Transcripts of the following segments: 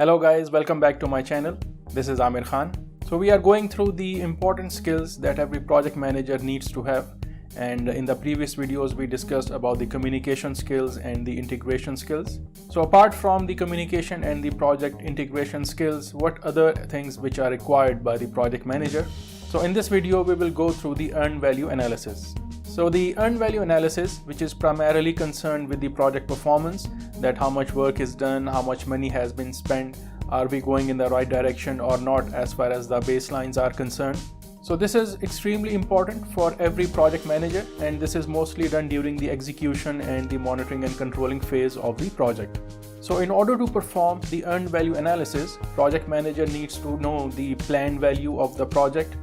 Hello guys, welcome back to my channel. This is Amir Khan. So we are going through the important skills that every project manager needs to have. And in the previous videos, we discussed about the communication skills and the integration skills. So apart from the communication and the project integration skills, what other things which are required by the project manager? So in this video, we will go through the earned value analysis. So the earned value analysis, which is primarily concerned with the project performance, that how much work is done, how much money has been spent, are we going in the right direction or not as far as the baselines are concerned. So this is extremely important for every project manager, and this is mostly done during the execution and the monitoring and controlling phase of the project. So in order to perform the earned value analysis, project manager needs to know the planned value of the project,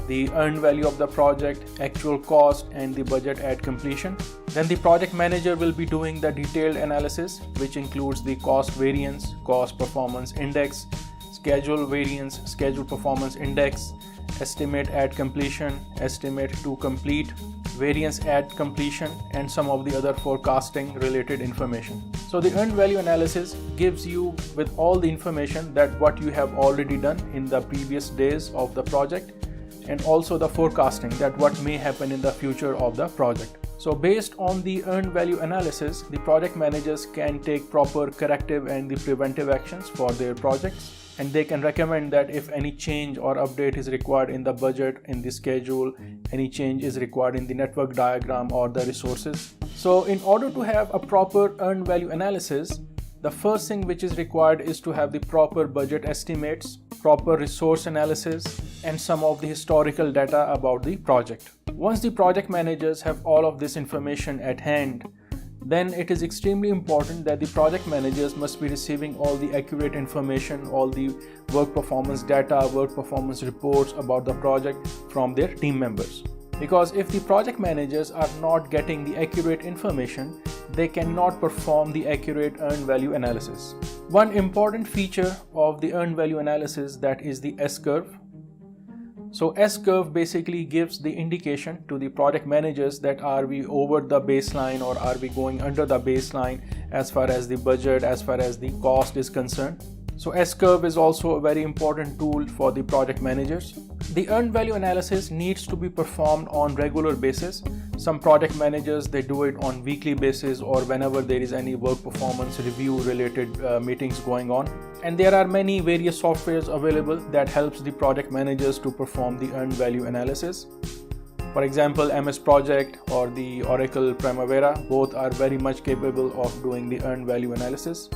the earned value of the project, actual cost, and the budget at completion. Then the project manager will be doing the detailed analysis, which includes the cost variance, cost performance index, schedule variance, schedule performance index, estimate at completion, estimate to complete, variance at completion, and some of the other forecasting related information. So the earned value analysis gives you with all the information that what you have already done in the previous days of the project, and also the forecasting that what may happen in the future of the project. So based on the earned value analysis, the project managers can take proper corrective and the preventive actions for their projects, and they can recommend that if any change or update is required in the budget, in the schedule, any change is required in the network diagram or the resources. So in order to have a proper earned value analysis, the first thing which is required is to have the proper budget estimates, proper resource analysis, and some of the historical data about the project. Once the project managers have all of this information at hand, then it is extremely important that the project managers must be receiving all the accurate information, all the work performance data, work performance reports about the project from their team members. Because if the project managers are not getting the accurate information, they cannot perform the accurate earned value analysis. One important feature of the earned value analysis, that is the S-curve. So S-curve basically gives the indication to the project managers that are we over the baseline or are we going under the baseline as far as the budget, as far as the cost is concerned. So S-curve is also a very important tool for the project managers. The earned value analysis needs to be performed on regular basis. Some project managers, they do it on weekly basis or whenever there is any work performance review related meetings going on. And there are many various softwares available that helps the project managers to perform the earned value analysis. For example, MS Project or the Oracle Primavera, both are very much capable of doing the earned value analysis.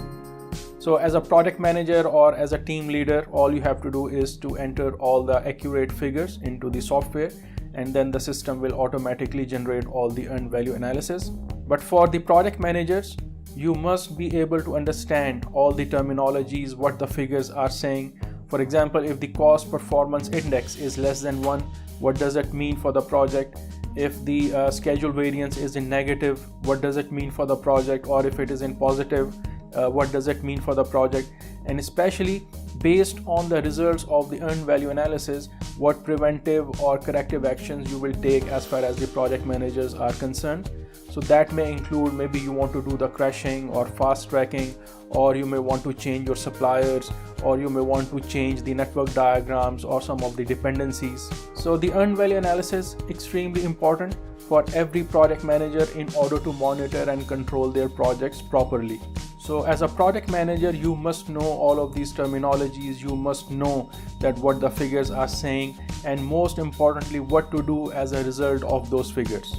So as a project manager or as a team leader, all you have to do is to enter all the accurate figures into the software, and then the system will automatically generate all the earned value analysis. But for the project managers, you must be able to understand all the terminologies, what the figures are saying. For example, if the cost performance index is less than 1, what does it mean for the project? If the schedule variance is in negative, what does it mean for the project? Or if it is in positive, what does it mean for the project? And especially based on the results of the earned value analysis, what preventive or corrective actions you will take as far as the project managers are concerned. So that may include, maybe you want to do the crashing or fast tracking, or you may want to change your suppliers, or you may want to change the network diagrams or some of the dependencies. So the earned value analysis is extremely important for every project manager in order to monitor and control their projects properly. So as a project manager, you must know all of these terminologies, you must know that what the figures are saying, and most importantly, what to do as a result of those figures.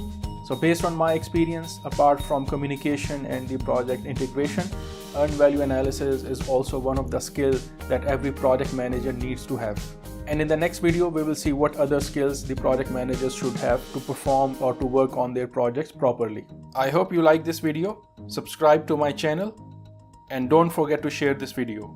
So based on my experience, apart from communication and the project integration, earned value analysis is also one of the skills that every project manager needs to have. And in the next video, we will see what other skills the project managers should have to perform or to work on their projects properly. I hope you like this video. Subscribe to my channel and don't forget to share this video.